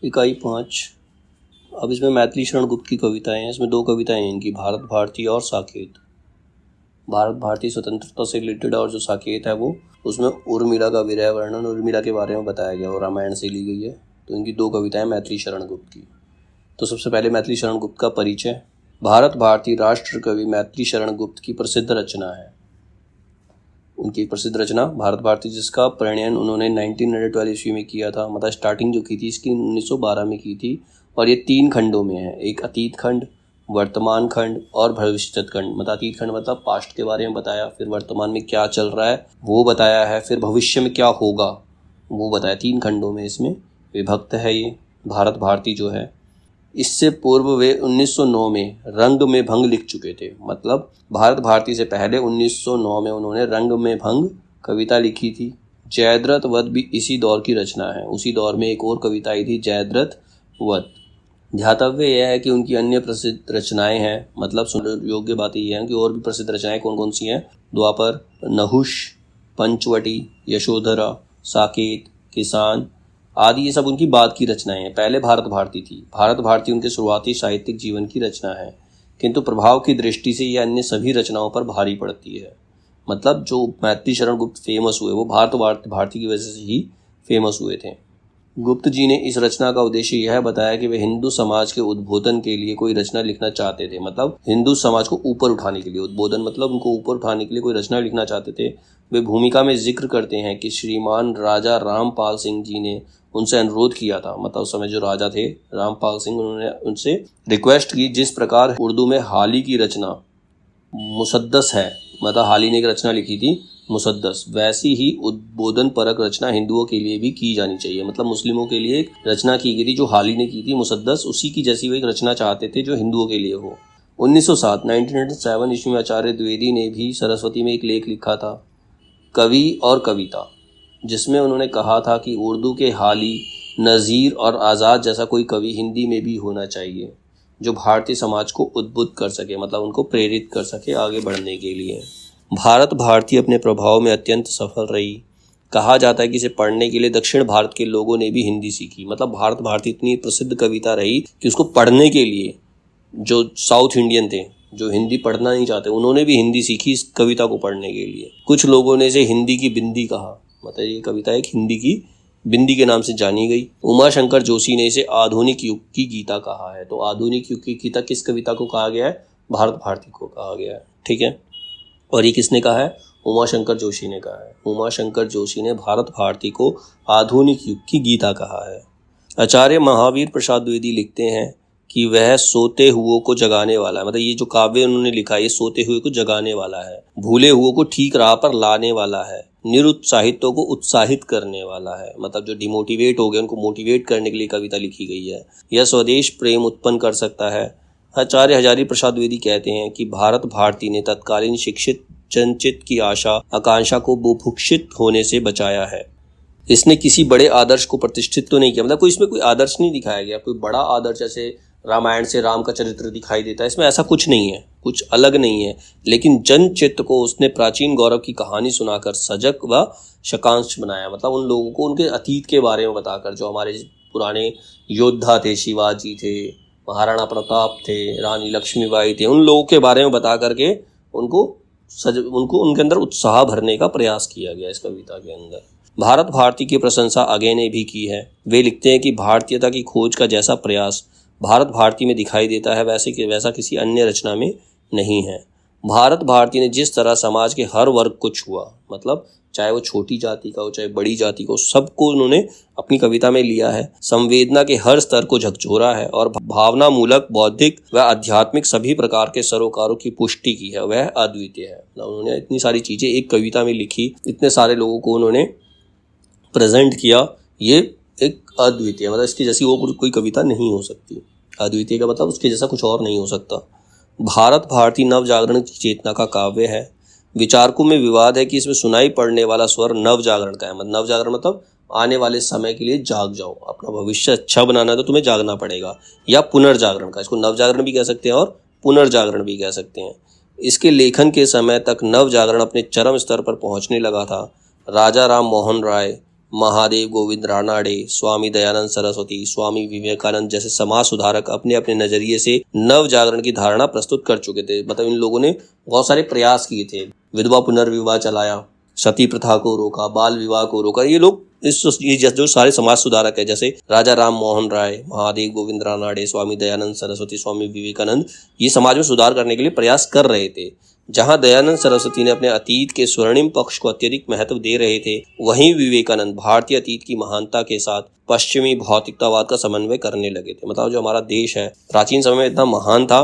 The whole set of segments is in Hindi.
इकाई 5। अब इसमें मैथिली शरण गुप्त की कविताएं हैं। इसमें 2 कविताएं हैं इनकी, भारत भारती और साकेत। भारत भारती स्वतंत्रता से रिलेटेड और जो साकेत है वो उसमें उर्मिला का विरह वर्णन, उर्मिला के बारे में बताया गया और रामायण से ली गई है। तो इनकी 2 कविताएं मैथिली शरण गुप्त की। तो सबसे पहले मैथिली शरण गुप्त का परिचय। भारत भारती राष्ट्र कवि मैथिली शरण गुप्त की प्रसिद्ध रचना है। उनकी एक प्रसिद्ध रचना भारत भारती, जिसका प्रणयन उन्होंने 1912 ईस्वी में किया था। मतलब स्टार्टिंग जो की थी इसकी 1912 में की थी। और ये 3 खंडों में है, एक अतीत खंड, वर्तमान खंड और भविष्यत खंड। मतलब अतीत खंड मतलब पास्ट के बारे में बताया, फिर वर्तमान में क्या चल रहा है वो बताया है, फिर भविष्य में क्या होगा वो बताया। 3 खंडों में इसमें विभक्त है ये भारत भारती जो है। इससे पूर्व वे 1909 में रंग में भंग लिख चुके थे। मतलब भारत भारती से पहले 1909 में उन्होंने रंग में भंग कविता लिखी थी। जयद्रथ वध भी इसी दौर की रचना है। उसी दौर में एक और कविता आई थी, जयद्रथ वध। ध्यातव्य यह है कि उनकी अन्य प्रसिद्ध रचनाएं हैं। मतलब सुनने योग्य बात यह है कि और भी प्रसिद्ध रचनाएं कौन कौन सी हैं। द्वापर, नहुष, पंचवटी, यशोधरा, साकेत, किसान आदि, ये सब उनकी बाद की रचनाएं हैं। पहले भारत भारती थी। भारत भारती उनके शुरुआती साहित्यिक जीवन की रचना है, किंतु प्रभाव की दृष्टि से यह अन्य सभी रचनाओं पर भारी पड़ती है। मतलब जो मैथिली शरण गुप्त फेमस हुए वो भारत भारती की वजह से ही फेमस हुए थे। गुप्त जी ने इस रचना का उद्देश्य यह बताया कि वे हिंदू समाज के उद्बोधन के लिए कोई रचना लिखना चाहते थे। मतलब हिंदू समाज को ऊपर उठाने के लिए, उद्बोधन मतलब उनको ऊपर उठाने के लिए कोई रचना लिखना चाहते थे। वे भूमिका में जिक्र करते हैं कि श्रीमान राजा रामपाल सिंह जी ने उनसे अनुरोध किया था। मतलब उस समय जो राजा थे रामपाल सिंह, उन्होंने उनसे रिक्वेस्ट की, जिस प्रकार उर्दू में हाली की रचना मुसद्दस है, मतलब हाली ने एक रचना लिखी थी मुसद्दस, वैसी ही उद्बोधन परक रचना हिंदुओं के लिए भी की जानी चाहिए। मतलब मुस्लिमों के लिए एक रचना की गई थी जो हाली ने की थी मुसद्दस, उसी की जैसी वो एक रचना चाहते थे जो हिंदुओं के लिए हो। 1907 ईस्वी में आचार्य द्विवेदी ने भी सरस्वती में एक लेख लिखा था, कवि और कविता, जिसमें उन्होंने कहा था कि उर्दू के हाली, नज़ीर और आज़ाद जैसा कोई कवि हिंदी में भी होना चाहिए जो भारतीय समाज को उद्बुद्ध कर सके, मतलब उनको प्रेरित कर सके आगे बढ़ने के लिए। भारत भारती अपने प्रभाव में अत्यंत सफल रही। कहा जाता है कि इसे पढ़ने के लिए दक्षिण भारत के लोगों ने भी हिंदी सीखी। मतलब भारत भारती इतनी प्रसिद्ध कविता रही कि उसको पढ़ने के लिए जो साउथ इंडियन थे, जो हिंदी पढ़ना नहीं चाहते, उन्होंने भी हिंदी सीखी इस कविता को पढ़ने के लिए। कुछ लोगों ने इसे हिंदी की बिंदी कहा। मतलब ये कविता एक हिंदी की बिंदी के नाम से जानी गई। उमा शंकर जोशी ने इसे आधुनिक युग की गीता कहा है। तो आधुनिक युग की गीता किस कविता को कहा गया है? भारत भारती को कहा गया है। ठीक है, और ये किसने कहा है? उमा शंकर जोशी ने कहा है। उमा शंकर जोशी ने भारत भारती को आधुनिक युग की गीता कहा है। आचार्य महावीर प्रसाद द्विवेदी लिखते हैं कि वह सोते हुओं को जगाने वाला है। मतलब ये जो काव्य उन्होंने लिखा है ये सोते हुए को जगाने वाला है, भूले हुओं को ठीक राह पर लाने वाला है, निरुत्साहितों को उत्साहित करने वाला है। मतलब जो डिमोटिवेट हो गए उनको मोटिवेट करने के लिए कविता लिखी गई है। यह स्वदेश प्रेम उत्पन्न कर सकता है। आचार्य हजारी प्रसाद द्विवेदी कहते हैं कि भारत भारती ने तत्कालीन शिक्षित जनचित की आशा आकांक्षा को बुभुक्षित होने से बचाया है। इसने किसी बड़े आदर्श को प्रतिष्ठित तो नहीं किया। मतलब कोई इसमें कोई आदर्श नहीं दिखाया गया, कोई बड़ा आदर्श जैसे रामायण से राम का चरित्र दिखाई देता है, इसमें ऐसा कुछ नहीं है, कुछ अलग नहीं है। लेकिन जनचित्त को उसने प्राचीन गौरव की कहानी सुनाकर सजग व शकांश बनाया। मतलब उन लोगों को उनके अतीत के बारे में बताकर, जो हमारे पुराने योद्धा थे, शिवाजी थे, महाराणा प्रताप थे, रानी लक्ष्मीबाई थे, उन लोगों के बारे में बता करके उनको उनके अंदर उत्साह भरने का प्रयास किया गया इस कविता के अंदर। भारत भारती की प्रशंसा आगे ने भी की है। वे लिखते हैं कि भारतीयता की खोज का जैसा प्रयास भारत भारती में दिखाई देता है वैसा किसी अन्य रचना में नहीं है। भारत भारती ने जिस तरह समाज के हर वर्ग को छुआ, मतलब चाहे वो छोटी जाति का हो चाहे बड़ी जाति का हो, सबको उन्होंने अपनी कविता में लिया है। संवेदना के हर स्तर को झकझोरा है और भावना मूलक, बौद्धिक व आध्यात्मिक सभी प्रकार के सरोकारों की पुष्टि की है। वह अद्वितीय है। उन्होंने इतनी सारी चीजें एक कविता में लिखी, इतने सारे लोगों को उन्होंने प्रेजेंट किया, ये एक अद्वितीय, मतलब इसकी जैसी वो कोई कविता नहीं हो सकती। अद्वितीय का मतलब उसके जैसा कुछ और नहीं हो सकता। भारत भारती नव जागरण की चेतना का काव्य है। विचारकों में विवाद है कि इसमें सुनाई पड़ने वाला स्वर नव जागरण का है। मतलब नव जागरण मतलब आने वाले समय के लिए जाग जाओ, अपना भविष्य अच्छा बनाना है तो तुम्हें जागना पड़ेगा, या पुनर्जागरण का। इसको नव जागरण भी कह सकते हैं और पुनर्जागरण भी कह सकते हैं। इसके लेखन के समय तक नव जागरण अपने चरम स्तर पर पहुंचने लगा था। राजा राम मोहन राय, महादेव गोविंद रानाडे, स्वामी दयानंद सरस्वती, स्वामी विवेकानंद जैसे समाज सुधारक अपने अपने नजरिए से नव जागरण की धारणा प्रस्तुत कर चुके थे। मतलब इन लोगों ने बहुत सारे प्रयास किए थे। विधवा पुनर्विवाह चलाया, सती प्रथा को रोका, बाल विवाह को रोका। ये लोग ये जो सारे समाज सुधारक है, जैसे राजा राम मोहन राय, महादेव गोविंद रानाडे, स्वामी दयानंद सरस्वती, स्वामी विवेकानंद, ये समाज में सुधार करने के लिए प्रयास कर रहे थे। जहां दयानंद सरस्वती ने अपने अतीत के स्वर्णिम पक्ष को अत्यधिक महत्व दे रहे थे, वहीं विवेकानंद भारतीय अतीत की महानता के साथ पश्चिमी भौतिकतावाद का समन्वय करने लगे थे। मतलब जो हमारा देश है प्राचीन समय में इतना महान था,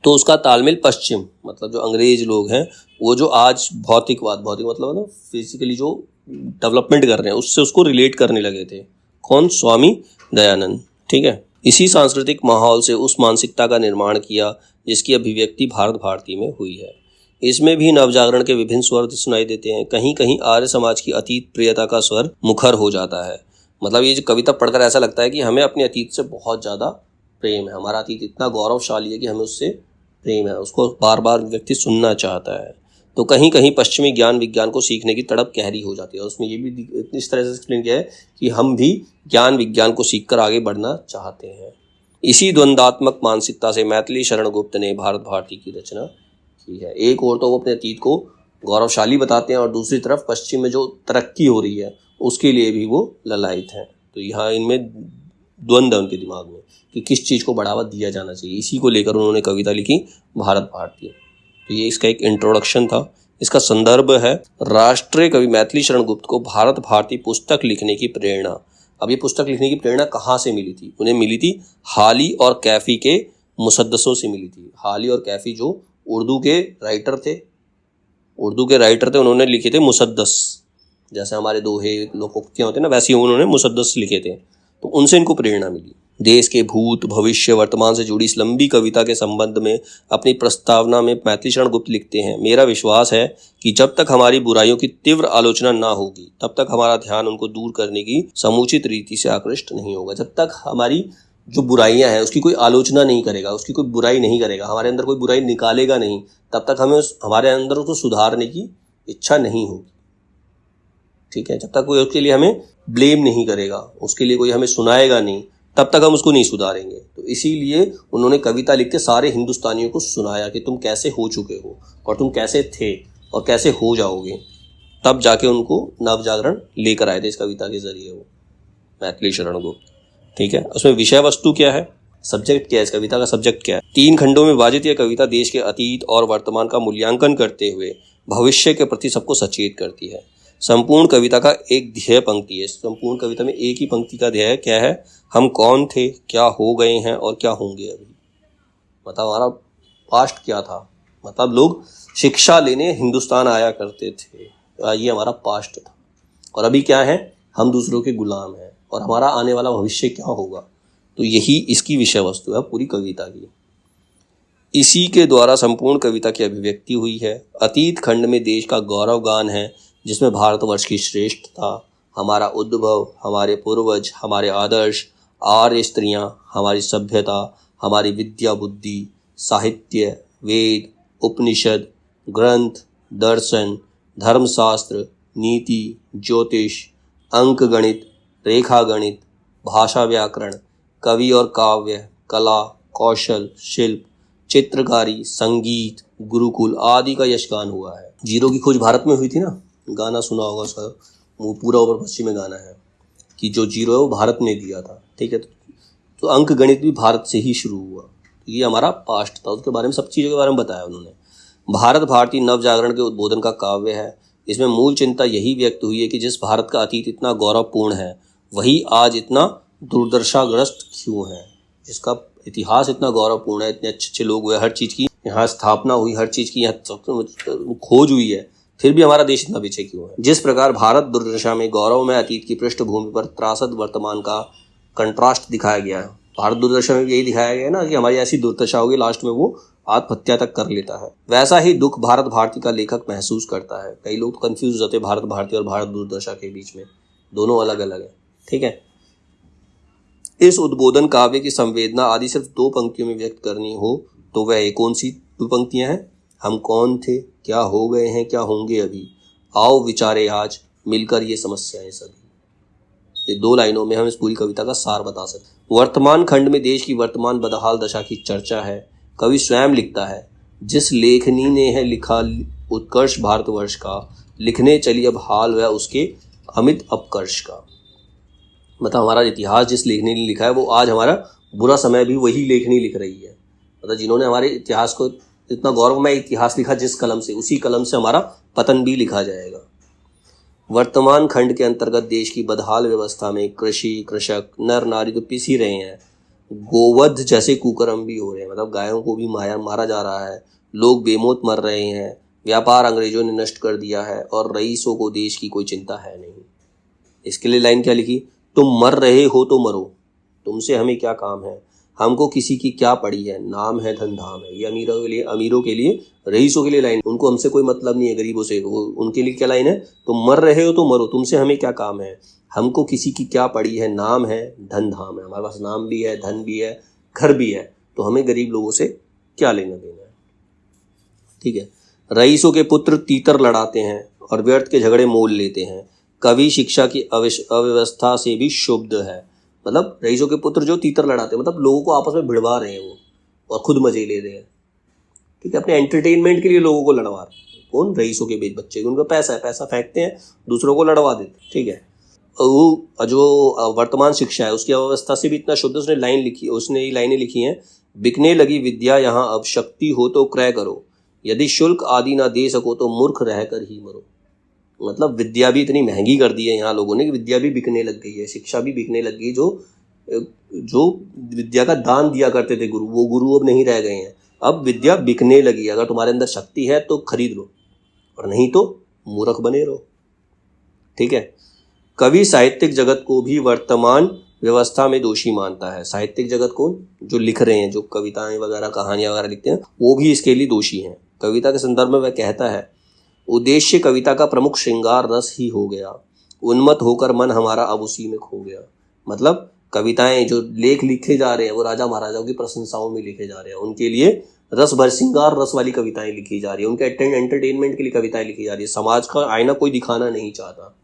तो उसका तालमेल पश्चिम, मतलब जो अंग्रेज लोग हैं, वो जो आज भौतिक मतलब ना फिजिकली जो डेवलपमेंट कर रहे हैं, उससे उसको रिलेट करने लगे थे। कौन? स्वामी दयानंद। ठीक है। इसी सांस्कृतिक माहौल से उस मानसिकता का निर्माण किया जिसकी अभिव्यक्ति भारत भारती में हुई है। इसमें भी नवजागरण के विभिन्न स्वर सुनाई देते हैं। कहीं कहीं आर्य समाज की अतीत प्रियता का स्वर मुखर हो जाता है। मतलब ये जो कविता पढ़कर ऐसा लगता है कि हमें अपने अतीत से बहुत ज़्यादा प्रेम है, हमारा अतीत इतना गौरवशाली है कि हमें उससे प्रेम है, उसको बार बार व्यक्ति सुनना चाहता है। तो कहीं कहीं पश्चिमी ज्ञान विज्ञान को सीखने की तड़प गहरी हो जाती है। उसमें ये भी इस तरह से एक्सप्लेन किया है कि हम भी ज्ञान विज्ञान को सीखकर आगे बढ़ना चाहते हैं। इसी द्वंद्वात्मक मानसिकता से मैथिली शरण गुप्त ने भारत भारती की रचना की है। एक ओर तो वो अपने अतीत को गौरवशाली बताते हैं और दूसरी तरफ पश्चिम में जो तरक्की हो रही है उसके लिए भी वो ललायित हैं। तो यहाँ इनमें द्वंद्व है उनके दिमाग में कि किस चीज़ को बढ़ावा दिया जाना चाहिए। इसी को लेकर उन्होंने कविता लिखी भारत भारती। तो ये इसका एक इंट्रोडक्शन था। इसका संदर्भ है राष्ट्रीय कवि मैथिली शरण गुप्त को भारत भारती पुस्तक लिखने की प्रेरणा। अब ये पुस्तक लिखने की प्रेरणा कहाँ से मिली थी? उन्हें मिली थी हाली और कैफी के मुसद्दसों से मिली थी। हाली और कैफी जो उर्दू के राइटर थे, उन्होंने लिखे थे मुसद्दस। जैसे हमारे दोहे लोकोक्तियाँ होते हैं ना, वैसे उन्होंने मुसद्दस लिखे थे। तो उनसे इनको प्रेरणा मिली। देश के भूत भविष्य वर्तमान से जुड़ी इस लंबी कविता के संबंध में अपनी प्रस्तावना में मैथिली शरण गुप्त लिखते हैं, मेरा विश्वास है कि जब तक हमारी बुराइयों की तीव्र आलोचना ना होगी तब तक हमारा ध्यान उनको दूर करने की समुचित रीति से आकृष्ट नहीं होगा। जब तक हमारी जो बुराइयां हैं उसकी कोई आलोचना नहीं करेगा, उसकी कोई बुराई नहीं करेगा, हमारे अंदर कोई बुराई निकालेगा नहीं, तब तक हमें हमारे अंदर उसको सुधारने की इच्छा नहीं होगी। ठीक है। जब तक कोई उसके लिए हमें ब्लेम नहीं करेगा, उसके लिए कोई हमें सुनाएगा नहीं, तब तक हम उसको नहीं सुधारेंगे। तो इसीलिए उन्होंने कविता लिख के सारे हिंदुस्तानियों को सुनाया कि तुम कैसे हो चुके हो और तुम कैसे थे और कैसे हो जाओगे। तब जाके उनको नवजागरण लेकर आए थे इस कविता के जरिए वो मैथिली शरण गुप्त। ठीक है। उसमें विषय वस्तु क्या है, सब्जेक्ट क्या है, इस कविता का सब्जेक्ट क्या है? 3 खंडों में विभाजित यह कविता देश के अतीत और वर्तमान का मूल्यांकन करते हुए भविष्य के प्रति सबको सचेत करती है। संपूर्ण कविता का एक ध्येय पंक्ति है। संपूर्ण कविता में एक ही पंक्ति का ध्येय क्या है? हम कौन थे, क्या हो गए हैं और क्या होंगे अभी। मतलब हमारा पास्ट क्या था, मतलब लोग शिक्षा लेने हिंदुस्तान आया करते थे, ये हमारा पास्ट था। और अभी क्या है? हम दूसरों के गुलाम हैं। और हमारा आने वाला भविष्य क्या होगा। तो यही इसकी विषय वस्तु है पूरी कविता की। इसी के द्वारा संपूर्ण कविता की अभिव्यक्ति हुई है। अतीत खंड में देश का गौरव गान है जिसमें भारतवर्ष की श्रेष्ठता, हमारा उद्भव, हमारे पूर्वज, हमारे आदर्श, आर्य स्त्रियां, हमारी सभ्यता, हमारी विद्या बुद्धि, साहित्य, वेद, उपनिषद, ग्रंथ, दर्शन, धर्मशास्त्र, नीति, ज्योतिष, अंक गणित, रेखा गणित, भाषा व्याकरण, कवि और काव्य, कला, कौशल, शिल्प, चित्रकारी, संगीत, गुरुकुल आदि का यशगान हुआ है। जीरो की खोज भारत में हुई थी ना, गाना सुना होगा उसका, वो पूरा ऊपर पश्चिम में गाना है कि जो जीरो है वो भारत ने दिया था। ठीक है। तो अंक गणित भी भारत से ही शुरू हुआ। तो ये हमारा पास्ट था, उसके बारे में सब चीज़ों के बारे में बताया उन्होंने। भारत भारती नवजागरण के उद्बोधन का काव्य है। इसमें मूल चिंता यही व्यक्त हुई है कि जिस भारत का अतीत इतना गौरवपूर्ण है वही आज इतना दुर्दशाग्रस्त क्यों है। जिसका इतिहास इतना गौरवपूर्ण है, इतने अच्छे अच्छे लोग हुए, हर चीज़ की यहाँ स्थापना हुई, हर चीज़ की यहाँ खोज हुई है, फिर भी हमारा देश इतना पीछे क्यों है। जिस प्रकार भारत दुर्दशा में गौरव में अतीत की पृष्ठभूमि पर त्रासद वर्तमान का कंट्रास्ट दिखाया गया है। भारत दुर्दशा में यही दिखाया गया है ना कि हमारी ऐसी दुर्दशा होगी, लास्ट में वो आत्महत्या तक कर लेता है। वैसा ही दुख भारत भारती का लेखक महसूस करता है। कई लोग कंफ्यूज हो जाते हैं भारत भारती और भारत दुर्दशा के बीच में, दोनों अलग अलग है। ठीक है। इस उद्बोधन काव्य की संवेदना आदि सिर्फ 2 पंक्तियों में व्यक्त करनी हो तो वह कौन सी 2 पंक्तियां हैं? हम कौन थे, क्या हो गए हैं, क्या होंगे अभी, आओ विचारे आज मिलकर ये समस्याएं सभी। ये 2 लाइनों में हम इस पूरी कविता का सार बता सकते। वर्तमान खंड में देश की वर्तमान बदहाल दशा की चर्चा है। कवि स्वयं लिखता है, जिस लेखनी ने है लिखा उत्कर्ष भारतवर्ष का, लिखने चली अब हाल वह उसके अमित अपकर्ष का। मतलब हमारा इतिहास जिस लेखनी ने लिखा है वो आज हमारा बुरा समय भी वही लेखनी लिख रही है। मतलब जिन्होंने हमारे इतिहास को इतना गौरवमय इतिहास लिखा जिस कलम से, उसी कलम से हमारा पतन भी लिखा जाएगा। वर्तमान खंड के अंतर्गत देश की बदहाल व्यवस्था में कृषि, कृषक, नर नारी तो पिस ही रहे हैं, गोवध जैसे कुकर्म भी हो रहे हैं। मतलब गायों को भी मारा जा रहा है, लोग बेमौत मर रहे हैं, व्यापार अंग्रेजों ने नष्ट कर दिया है और रईसों को देश की कोई चिंता है नहीं। इसके लिए लाइन क्या लिखी, तुम मर रहे हो तो मरो, तुमसे हमें क्या काम है, हमको किसी की क्या पड़ी है, नाम है धन धाम है। ये अमीरों के लिए रईसों के लिए लाइन, उनको हमसे कोई मतलब नहीं है, गरीबों से। वो उनके लिए क्या लाइन है, तुम मर रहे हो तो मरो, तुमसे हमें क्या काम है, हमको किसी की क्या पड़ी है, नाम है धन धाम है। हमारे पास नाम भी है, धन भी है, घर भी है, तो हमें गरीब लोगों से क्या लेना देना है। ठीक है। रईसों के पुत्र तीतर लड़ाते हैं और व्यर्थ के झगड़े मोल लेते हैं। कवि शिक्षा की अव्यवस्था से भी शुद्ध है। मतलब रईसों के पुत्र जो तीतर लड़ाते हैं, मतलब लोगों को आपस में भिड़वा रहे हैं वो, और खुद मजे ले रहे हैं। ठीक है, अपने एंटरटेनमेंट के लिए लोगों को लड़वा रहे हैं। कौन, रईसों के बीच बच्चे, उनका पैसा है, पैसा फेंकते हैं, दूसरों को लड़वा देते हैं। ठीक है। वो जो वर्तमान शिक्षा है उसकी अव्यवस्था से भी इतना शुद्ध उसने ये लाइनें लिखी हैं, बिकने लगी विद्या यहाँ अब, शक्ति हो तो क्रय करो, यदि शुल्क आदि ना दे सको तो मूर्ख रहकर ही मरो। मतलब विद्या भी इतनी महंगी कर दी है यहाँ लोगों ने कि विद्या भी बिकने लग गई है, शिक्षा भी बिकने लग गई। जो विद्या का दान दिया करते थे गुरु, वो गुरु अब नहीं रह गए हैं। अब विद्या बिकने लगी। अगर तुम्हारे अंदर शक्ति है तो खरीद लो, और नहीं तो मूर्ख बने रहो। ठीक है। कवि साहित्यिक जगत को भी वर्तमान व्यवस्था में दोषी मानता है। साहित्यिक जगत कौन, जो लिख रहे हैं, जो कविताएं वगैरह कहानियां वगैरह लिखते हैं, वो भी इसके लिए दोषी हैं। कविता के संदर्भ में वह कहता है, उद्देश्य कविता का प्रमुख श्रृंगार रस ही हो गया, उन्मत्त होकर मन हमारा अब उसी में खो गया। मतलब कविताएं जो लेख लिखे जा रहे हैं वो राजा महाराजाओं की प्रशंसाओं में लिखे जा रहे हैं, उनके लिए रस भर श्रृंगार रस वाली कविताएं लिखी जा रही है, उनके एंटरटेनमेंट के लिए कविताएं लिखी जा रही है। समाज का आईना कोई दिखाना नहीं चाहता।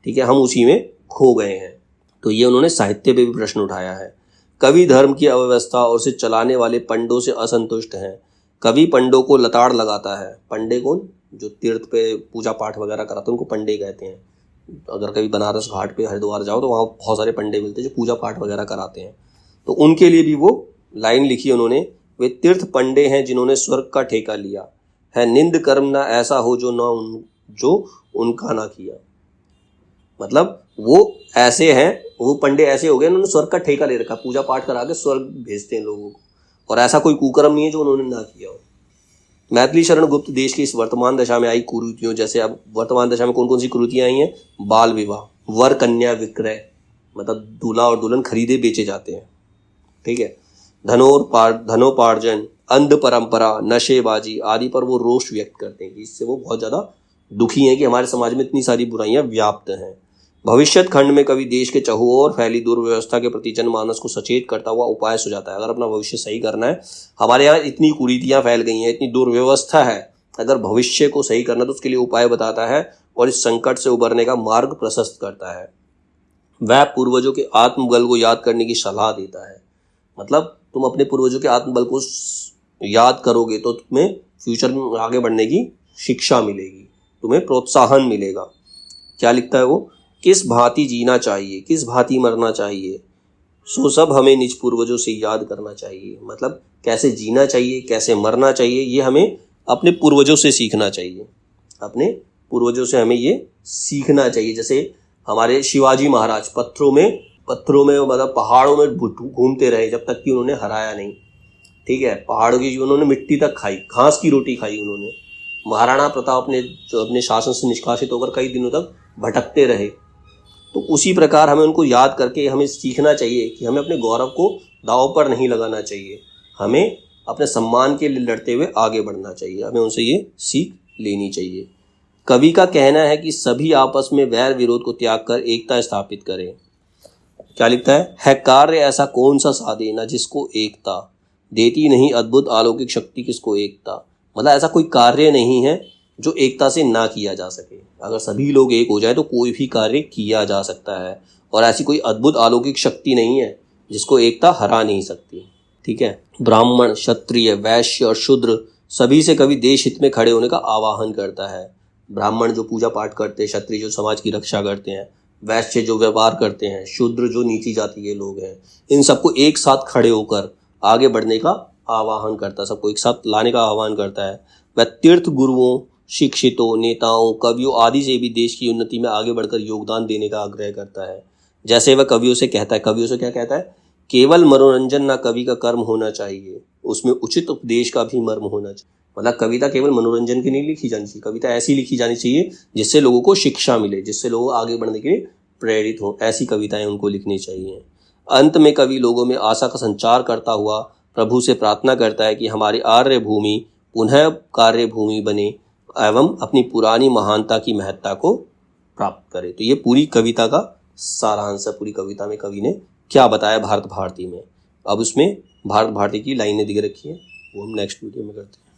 ठीक है, हम उसी में खो गए हैं। तो ये उन्होंने साहित्य पे भी प्रश्न उठाया है। कवि धर्म की अव्यवस्था और उसे चलाने वाले पंडों से असंतुष्ट हैं। कवि पंडों को लताड़ लगाता है। पंडे कौन, जो तीर्थ पे पूजा पाठ वगैरह कराते हैं उनको पंडे कहते हैं। अगर कभी बनारस घाट पे हरिद्वार जाओ तो वहाँ बहुत सारे पंडे मिलते हैं जो पूजा पाठ वगैरह कराते हैं। तो उनके लिए भी वो लाइन लिखी उन्होंने, वे तीर्थ पंडे हैं जिन्होंने स्वर्ग का ठेका लिया है, निंद कर्म ना ऐसा हो जो उनका ना किया। मतलब वो ऐसे हैं, वो पंडे ऐसे हो गए, उन्होंने स्वर्ग का ठेका ले रखा, पूजा पाठ करा के स्वर्ग भेजते हैं लोगों को, और ऐसा कोई कुकर्म नहीं है जो उन्होंने ना किया हो। मैथिली शरण गुप्त देश की इस वर्तमान दशा में आई कुरीतियों, जैसे अब वर्तमान दशा में कौन कौन सी कुरीतियां आई हैं, बाल विवाह, वर कन्या विक्रय, मतलब दूल्हा और दुल्हन खरीदे बेचे जाते हैं। ठीक है। धनोपार्जन, अंध परंपरा, नशेबाजी आदि पर वो रोष व्यक्त करते हैं कि इससे वो बहुत ज़्यादा दुखी हैं कि हमारे समाज में इतनी सारी बुराइयां व्याप्त हैं। भविष्यत खंड में कवि देश के चहुओर फैली दुर्व्यवस्था के प्रति जनमानस को सचेत करता हुआ उपाय सुझाता है। अगर अपना भविष्य सही करना है, हमारे यहाँ इतनी कुरीतियां फैल गई हैं, इतनी दुर्व्यवस्था है, अगर भविष्य को सही करना तो उसके लिए उपाय बताता है और इस संकट से उबरने का मार्ग प्रशस्त करता है। वह पूर्वजों के आत्मबल को याद करने की सलाह देता है। मतलब तुम अपने पूर्वजों के आत्मबल को याद करोगे तो तुम्हें फ्यूचर में आगे बढ़ने की शिक्षा मिलेगी, तुम्हें प्रोत्साहन मिलेगा। क्या लिखता है वो, किस भांति जीना चाहिए, किस भांति मरना चाहिए, सो सब हमें निज पूर्वजों से याद करना चाहिए। मतलब कैसे जीना चाहिए, कैसे मरना चाहिए, ये हमें अपने पूर्वजों से सीखना चाहिए। अपने पूर्वजों से हमें ये सीखना चाहिए। जैसे हमारे शिवाजी महाराज पत्थरों में मतलब पहाड़ों में घूमते रहे जब तक कि उन्होंने हराया नहीं। ठीक है, पहाड़ों की उन्होंने मिट्टी तक खाई, घास की रोटी खाई उन्होंने। महाराणा प्रताप ने जो अपने शासन से निष्कासित होकर कई दिनों तक भटकते रहे। तो उसी प्रकार हमें उनको याद करके हमें सीखना चाहिए कि हमें अपने गौरव को दांव पर नहीं लगाना चाहिए, हमें अपने सम्मान के लिए लड़ते हुए आगे बढ़ना चाहिए, हमें उनसे ये सीख लेनी चाहिए। कवि का कहना है कि सभी आपस में वैर विरोध को त्याग कर एकता स्थापित करें। क्या लिखता है कार्य ऐसा कौन सा साधे ना जिसको एकता, देती नहीं अद्भुत अलौकिक शक्ति किसको एकता। मतलब ऐसा कोई कार्य नहीं है जो एकता से ना किया जा सके। अगर सभी लोग एक हो जाए तो कोई भी कार्य किया जा सकता है। और ऐसी कोई अद्भुत अलौकिक शक्ति नहीं है जिसको एकता हरा नहीं सकती। ठीक है, ब्राह्मण, क्षत्रिय, वैश्य और शूद्र सभी से कवि देश हित में खड़े होने का आह्वान करता है। ब्राह्मण जो पूजा पाठ करते हैं, क्षत्रिय जो समाज की रक्षा करते हैं, वैश्य जो व्यापार करते हैं, शूद्र जो नीची जाति के लोग हैं, इन सबको एक साथ खड़े होकर आगे बढ़ने का आह्वान करता है, सबको एक साथ लाने का आह्वान करता है। वह तीर्थ गुरुओं, शिक्षितों, नेताओं, कवियों आदि से भी देश की उन्नति में आगे बढ़कर योगदान देने का आग्रह करता है। जैसे वह कवियों से कहता है, कवियों से क्या कहता है, केवल मनोरंजन ना कवि का कर्म होना चाहिए, उसमें उचित उपदेश का भी मर्म होना चाहिए। मतलब कविता केवल मनोरंजन के लिए लिखी जानी चाहिए, कविता ऐसी लिखी जानी चाहिए जिससे लोगों को शिक्षा मिले, जिससे लोग आगे बढ़ने के लिए प्रेरित हों, ऐसी कविताएं उनको लिखनी चाहिए। अंत में कवि लोगों में आशा का संचार करता हुआ प्रभु से प्रार्थना करता है कि हमारी आर्य भूमि पुनः कार्य भूमि बने एवं अपनी पुरानी महानता की महत्ता को प्राप्त करे। तो ये पूरी कविता का सारांश है। पूरी कविता में कवि ने क्या बताया भारत भारती में। अब उसमें भारत भारती की लाइनें दिख रखी हैं, वो हम नेक्स्ट वीडियो में करते हैं।